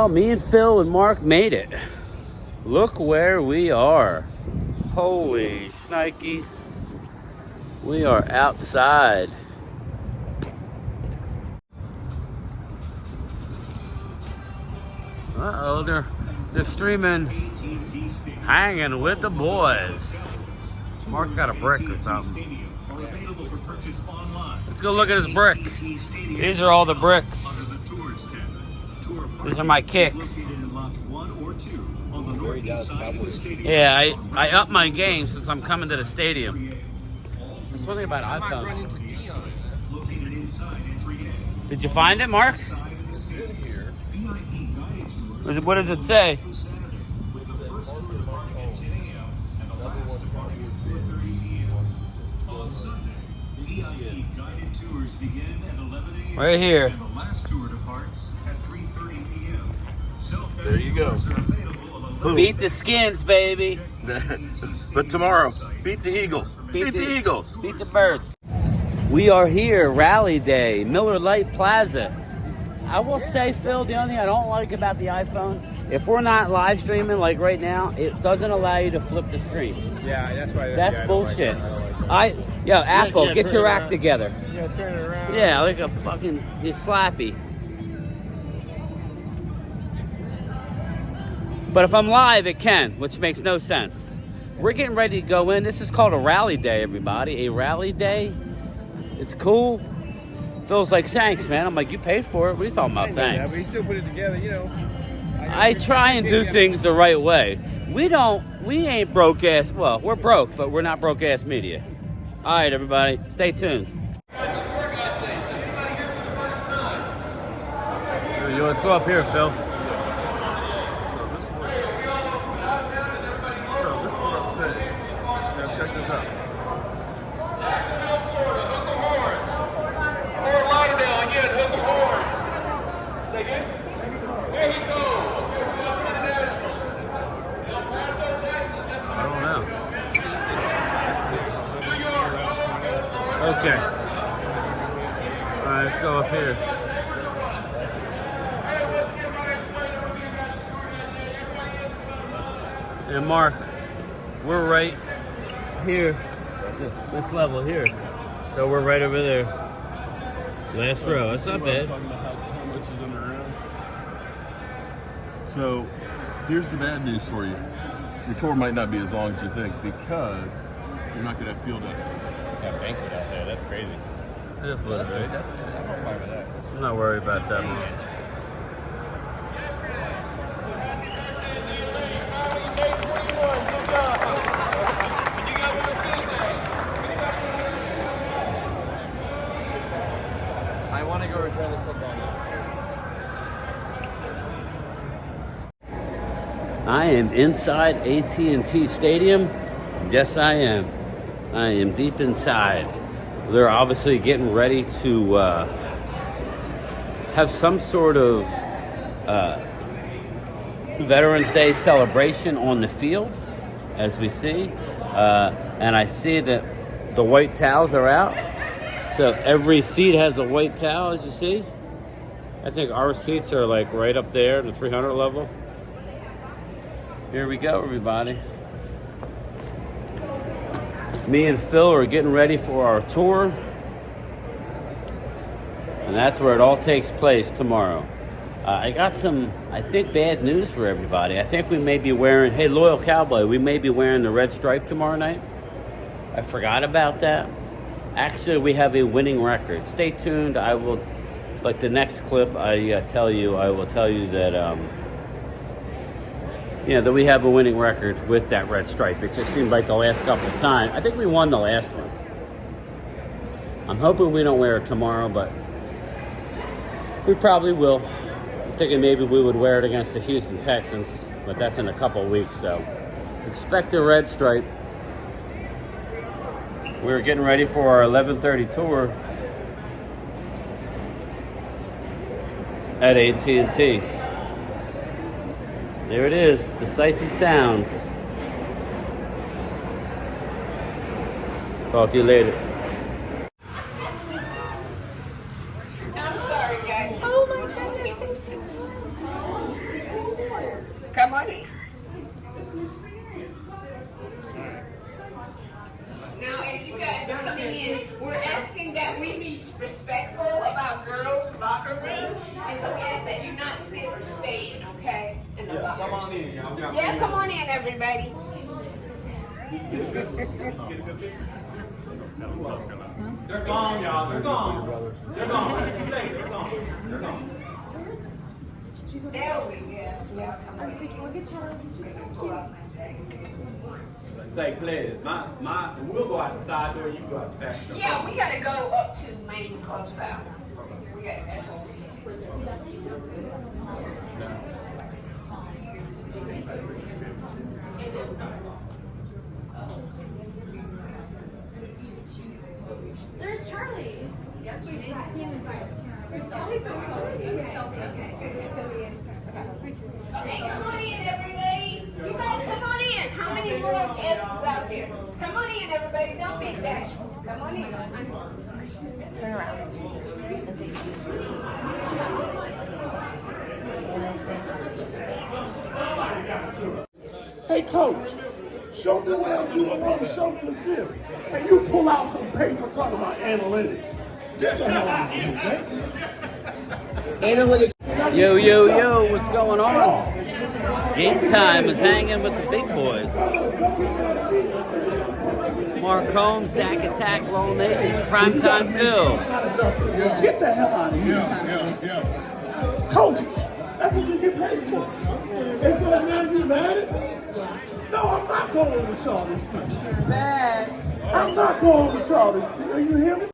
Well, me and Phil and Mark made it. Look where we are. Holy shnikes. We are outside. Uh-oh, they're streaming Hanging with the Boys. Mark's got a brick or something. Let's go look at his brick. These are all the bricks. These are my kicks. Yeah, I up my game since I'm coming to the stadium. There's something about iPhone. Did you find it, Mark? What does it say? Right here. There you go. Beat the Skins, baby. But tomorrow, beat the Eagles. Beat the Eagles. Beat the Birds. We are here, Rally Day, Miller Lite Plaza. I will say, Phil, the only thing I don't like about the iPhone, if we're not live streaming like right now, it doesn't allow you to flip the screen. Yeah, that's right. That's bullshit. Apple, get your act together. Yeah, turn it around. Yeah, like a fucking slappy. But if I'm live, it can, which makes no sense. We're getting ready to go in. This is called a rally day, everybody. A rally day. It's cool. Phil's like, thanks, man. I'm like, you paid for it. What are you talking about, thanks? Yeah, but you still put it together, you know. I try and do things the right way. We ain't broke ass. Well, we're broke, but we're not broke ass media. All right, everybody, stay tuned. Let's go up here, Phil. So this is what I'm saying. Now check this out. I don't know. Okay. All right, let's go up here. And Mark, we're right here, this level here. So we're right over there. Last row. That's not bad. How much is in the round? So here's the bad news for you. Your tour might not be as long as you think because you're not going to have field access. Got banquet out there. That's crazy. Just a little bit. I'm on fire with that. I'm not worried about that one. I want to go return this football now. I am inside At&T Stadium. Yes, I am. I am deep inside. They're obviously getting ready to have some sort of Veterans Day celebration on the field, as we see. And I see that the white towels are out. So every seat has a white towel, as you see. I think our seats are like right up there, the 300 level. Here we go, everybody. Me and Phil are getting ready for our tour. And that's where it all takes place tomorrow. I got some, I think, bad news for everybody. I think we may be wearing, hey, Loyal Cowboy, we may be wearing the red stripe tomorrow night. I forgot about that. Actually, we have a winning record. Stay tuned. I will, like the next clip, I will tell you that, that we have a winning record with that red stripe. It just seemed like the last couple of times. I think we won the last one. I'm hoping we don't wear it tomorrow, but we probably will. I'm thinking maybe we would wear it against the Houston Texans, but that's in a couple of weeks, so expect a red stripe. We're getting ready for our 11:30 tour at AT&T. There it is, the sights and sounds. Talk to you later. I'm sorry, guys. Oh my goodness. Come on in. Now, as you guys are coming in, we're asking that we be respectful about girls' locker room, and so we ask that you not sit or stand, okay? In the locker. Come on in, y'all. Yeah, come on in, everybody. They're gone, y'all. They're gone. They're gone. What did you say? They're gone. They're gone. There we go. Yeah, come on. Say, please. We'll go out the side door. You go out the back door. Yeah, we gotta go up to main close out. We got, that's what we're here. There's Charlie. Yep, we made the team this year. There's Sally from Selfie. Okay, so it's gonna be in. Okay, come on in, everybody. You guys come on in. How many more guests out there? Come on in, everybody. Don't be bashful. Come on in. Turn around. Hey, coach, show me what I'm doing wrong. Show me the film. And you pull out some paper talking about analytics. Get the hell out of here, man. Analytics. Yo, yo, yo, what's going on? Game time is hanging with the big boys. Mark Holmes, Dak Attack, Lone Nation, Primetime Phil. Get the hell out of here. Coaches, that's what you get paid for. And so now you mad at me? No, I'm not going with y'all this week. It's bad. I'm not going with y'all this week. Are you hear me?